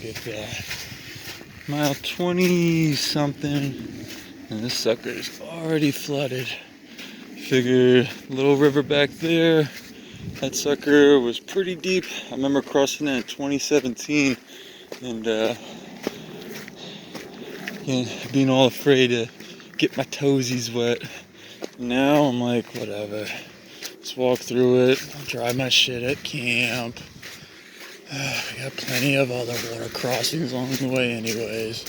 Look at that. Mile 20 something. And this sucker is already flooded. Figure little river back there. That sucker was pretty deep. I remember crossing that in 2017 and being all afraid to get my toesies wet. Now I'm like, whatever. Let's walk through it. I'll dry my shit at camp. We got plenty of other water crossings along the way anyways.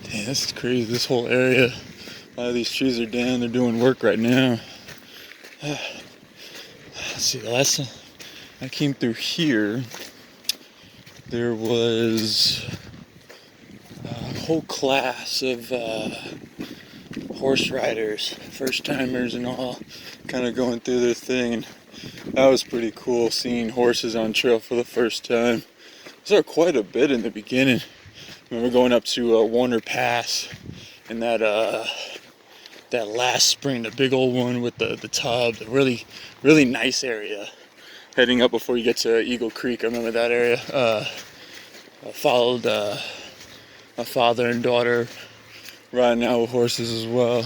Damn, this is crazy. This whole area, a lot of these trees are down. They're doing work right now. Let's see, the last time I came through here, there was a whole class of horse riders, first timers and all, kind of going through their thing. And that was pretty cool, seeing horses on trail for the first time. I saw quite a bit in the beginning. I remember going up to Warner Pass and that last spring, the big old one with the tub, the really nice area. Heading up before you get to Eagle Creek, I remember that area. I followed my father and daughter riding out with horses as well.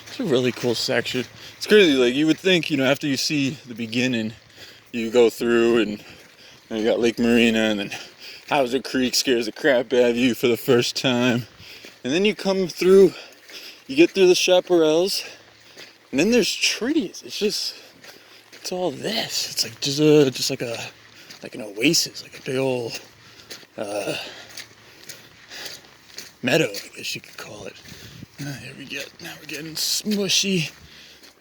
It's a really cool section. It's crazy, like you would think, after you see the beginning, you go through and you got Lake Marina and then Hauser Creek scares the crap out of you for the first time. And then you come through, you get through the chaparrals, and then there's trees. It's all this. It's like just like an oasis, like a big old meadow, I guess you could call it. Here we get. Now we're getting smushy.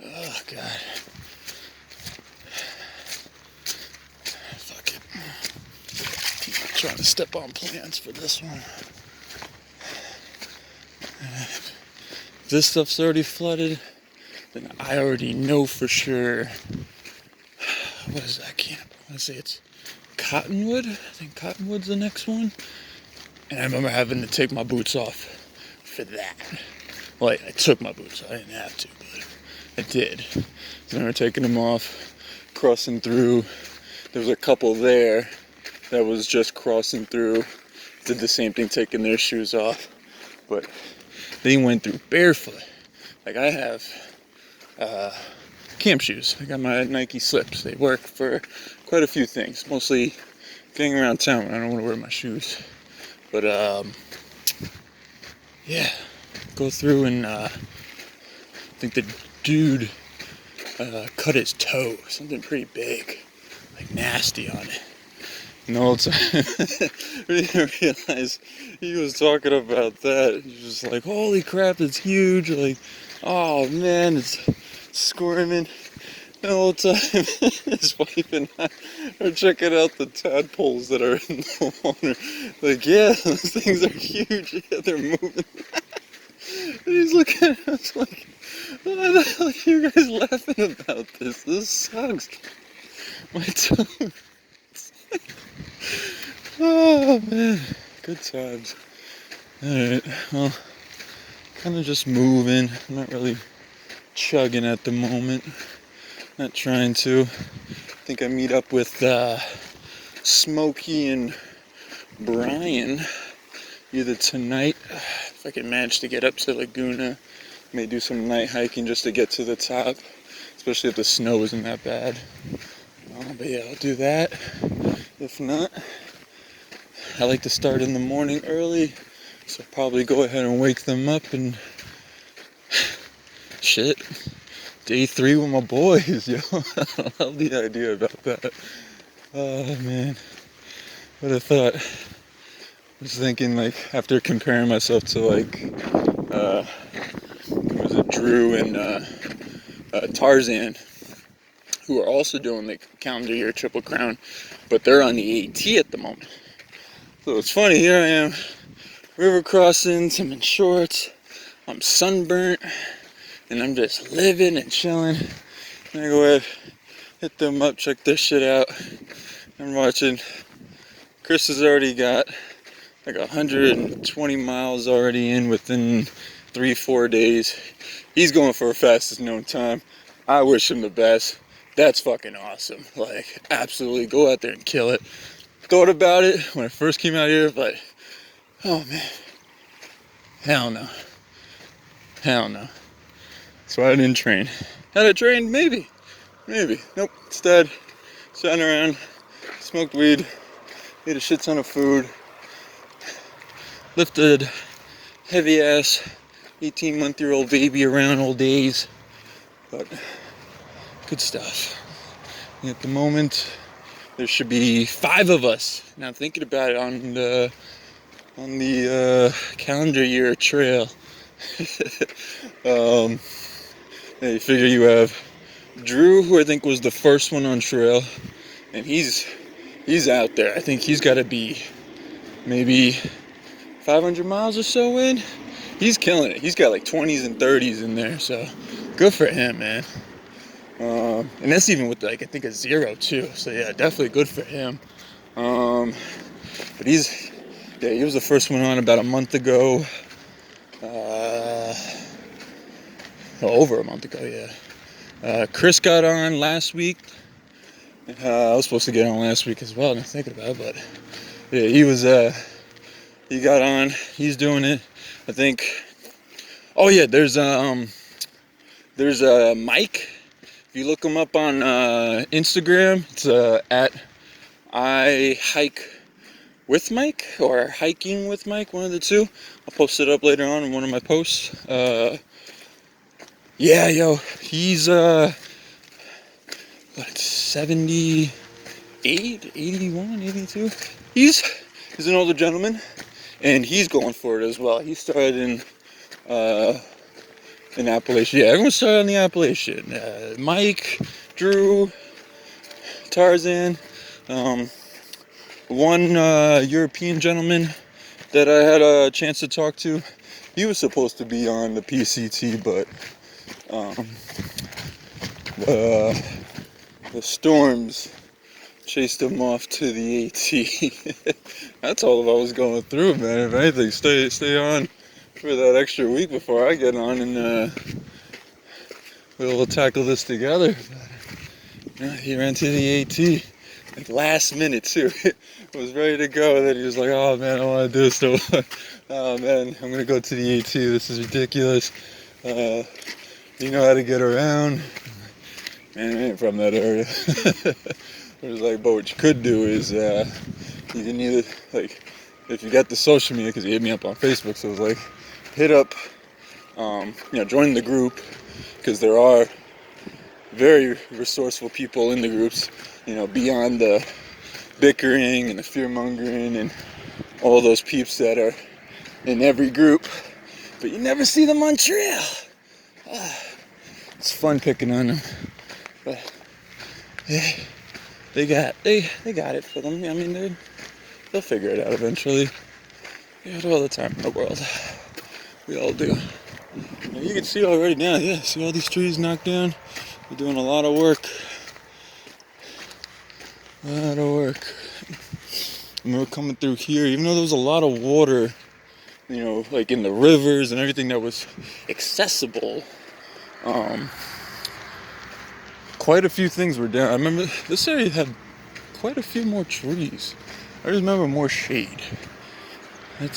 Oh God. Fuck it. I'm not trying to step on plants for this one. If this stuff's already flooded, then I already know for sure. What is that camp? I want to say it's Cottonwood. I think Cottonwood's the next one. And I remember having to take my boots off for that. Well, I took my boots. I didn't have to, but I did. So I remember taking them off, crossing through. There was a couple there that was just crossing through. Did the same thing, taking their shoes off. But they went through barefoot. Like I have camp shoes. I got my Nike slips. They work for quite a few things. Mostly getting around town when I don't want to wear my shoes. But yeah, go through and I think the dude cut his toe, something pretty big, like nasty on it. And the whole time, I didn't realize he was talking about that. He was just like, holy crap, it's huge. Like, oh man, it's squirming. The whole time, his wife and I are checking out the tadpoles that are in the water. Like, yeah, those things are huge. Yeah, they're moving. And he's looking at us like, what the hell are you guys laughing about this? This sucks. My toe. Oh, man. Good times. Alright, well, kind of just moving. I'm not really chugging at the moment. Not trying to. I think I meet up with Smokey and Brian either tonight, if I can manage to get up to Laguna. May do some night hiking just to get to the top, especially if the snow isn't that bad. But yeah, I'll do that. If not, I like to start in the morning early, so I'll probably go ahead and wake them up and shit. Day 3 with my boys, yo. I love the idea about that. Oh man, what I thought. I was thinking, like, after comparing myself to like was it Drew and Tarzan, who are also doing the calendar year Triple Crown, but they're on the AT at the moment. So it's funny, here I am, river crossings, I'm in shorts, I'm sunburnt, and I'm just living and chilling. And I go ahead, hit them up, check their shit out. I'm watching. Chris has already got like 120 miles already in within 3-4 days. He's going for a fastest known time. I wish him the best. that's fucking awesome. Like, absolutely, go out there and kill it. Thought about it when I first came out here, but oh man, hell no, hell no. That's why I didn't train. Had I trained, maybe. Nope. Instead, sat around, smoked weed, ate a shit ton of food, lifted heavy ass 18-month-old baby around all days. But good stuff. And at the moment, there should be 5 of us. Now thinking about it on the calendar year trail. You figure you have Drew, who I think was the first one on trail, and he's out there. I think he's got to be maybe 500 miles or so in. He's killing it. He's got like 20s and 30s in there, so good for him, man. And that's even with like I think a 0 too. So yeah, definitely good for him. But he was the first one on about a month ago. Over a month ago, yeah. Chris got on last week. I was supposed to get on last week as well, and I'm thinking about it, but yeah, he got on. He's doing it. I think. Oh yeah, there's Mike. If you look him up on Instagram, it's at I Hike with Mike or Hiking with Mike, one of the two. I'll post it up later on in one of my posts. Yeah, yo, he's 78, 81, 82. He's an older gentleman, and he's going for it as well. He started in Appalachia. Yeah, everyone started on the Appalachian. Mike, Drew, Tarzan, one European gentleman that I had a chance to talk to. He was supposed to be on the PCT, but the storms chased him off to the AT. That's all I was going through, man. If anything, stay on for that extra week before I get on, and we'll tackle this together. But, he ran to the AT like last minute too. Was ready to go, and then he was like, "Oh man, I want to do this." So, oh man, I'm gonna go to the AT. This is ridiculous. You know how to get around. Man, I ain't from that area. It was like, but what you could do is you can either, like, if you got the social media, because he hit me up on Facebook, so it was like, hit up, join the group, because there are very resourceful people in the groups, beyond the bickering and the fear-mongering and all those peeps that are in every group, but you never see them on trail. It's fun picking on them, but yeah, they got it for them. I mean, they'll figure it out eventually. They got all the time in the world. We all do. Now, you can see already now. Yeah, see all these trees knocked down. We're doing a lot of work. And we're coming through here, even though there was a lot of water, like in the rivers and everything that was accessible. Quite a few things were down. I remember this area had quite a few more trees. I just remember more shade. I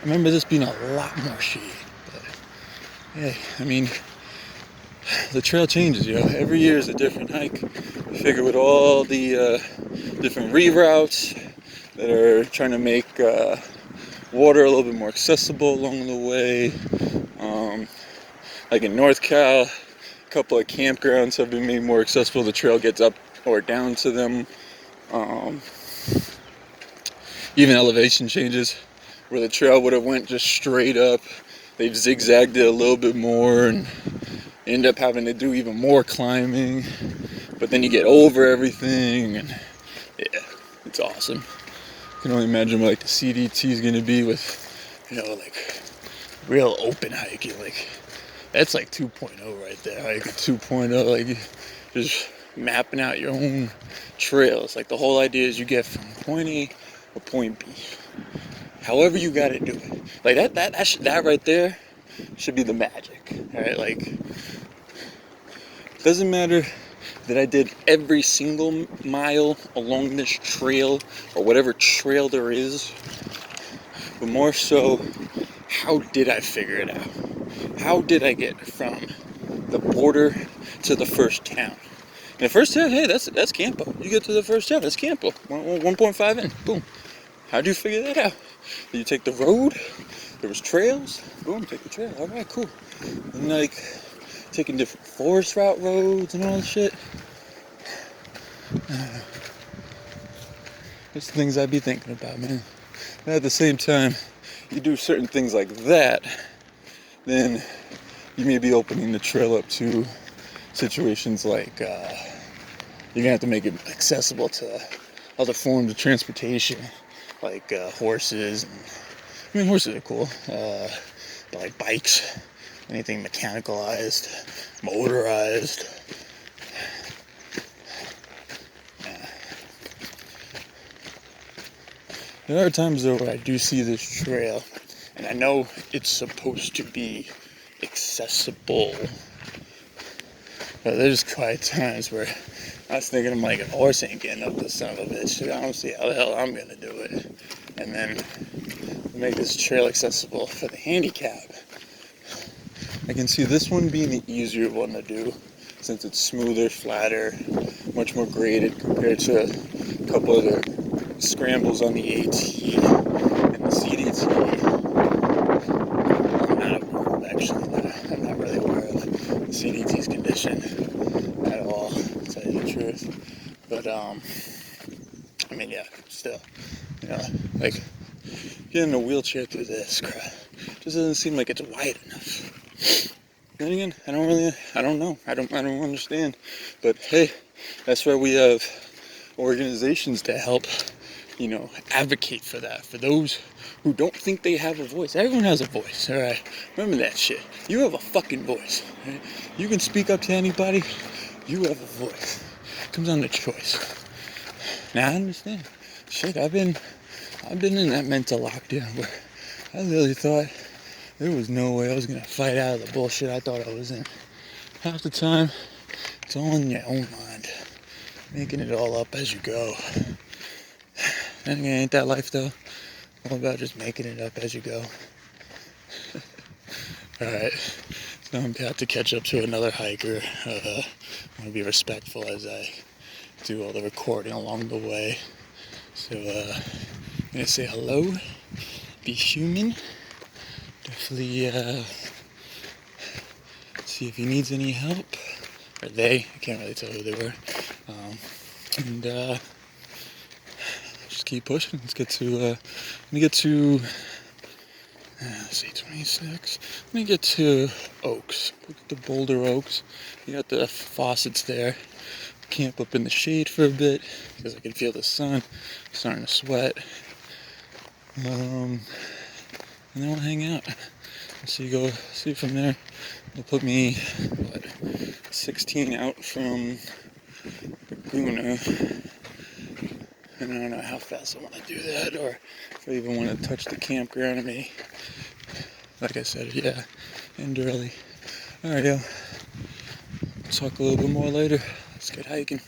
remember this being a lot more shade. But hey, I mean, the trail changes, Every year is a different hike. I figure with all the different reroutes that are trying to make water a little bit more accessible along the way. Like in North Cal, a couple of campgrounds have been made more accessible. The trail gets up or down to them. Even elevation changes, where the trail would have went just straight up. They've zigzagged it a little bit more and end up having to do even more climbing. But then you get over everything, and yeah, it's awesome. I can only imagine what the CDT is going to be with, like real open hiking. Like, that's like 2.0 right there. Like 2.0, like just mapping out your own trails. Like the whole idea is you get from point A to point B. However you got to do it. Like that right there should be the magic. All right, like doesn't matter that I did every single mile along this trail, or whatever trail there is, but more so, how did I figure it out? How did I get from the border to the first town? And the first town, hey, that's Campo. You get to the first town, that's Campo. 1.5 in, boom. How'd you figure that out? Did you take the road? There was trails? Boom, take the trail. All right, cool. And like taking different forest route roads and all that shit. There's things I'd be thinking about, man. And at the same time, you do certain things like that, then you may be opening the trail up to situations like you're gonna have to make it accessible to other forms of transportation, like horses. And, I mean, horses are cool, but like bikes, anything mechanicalized, motorized. There are times though where I do see this trail, and I know it's supposed to be accessible, but there's quite times where I was thinking, I'm like, a horse ain't getting up this son of a bitch. I don't see how the hell I'm gonna do it. And then make this trail accessible for the handicap. I can see this one being the easier one to do, since it's smoother, flatter, much more graded compared to a couple other scrambles on the AT and the CDT. I'm not really aware of the CDT's condition at all, to tell you the truth. But I mean, yeah, still, you know, like getting a wheelchair through this crap just doesn't seem like it's wide enough. Then again, I don't know. I don't understand. But hey, that's why we have organizations to help, you know, advocate for that. For those who don't think they have a voice. Everyone has a voice, alright? Remember that shit. You have a fucking voice. Right? You can speak up to anybody. You have a voice. It comes down to choice. Now I understand. Shit, I've been in that mental lockdown where I really thought there was no way I was gonna fight out of the bullshit I thought I was in. Half the time, it's all in your own mind. Making it all up as you go. And again, ain't that life though? All about just making it up as you go. Alright, so I'm about to catch up to another hiker. I want to be respectful as I do all the recording along the way. So, I'm gonna say hello, be human, definitely, see if he needs any help, or they, I can't really tell who they were, and, just keep pushing. Let's get to, let's see, 26, let me get to Oaks, look at the Boulder Oaks, you got the faucets there. Camp up in the shade for a bit because I can feel the sun starting to sweat, and then we'll hang out. See from there. It'll put me 16 out from Laguna, and I don't know how fast I want to do that, or if I even want to touch the campground. Of me, like I said, yeah, end early. All right, yo. Talk a little bit more later. Let's get hiking.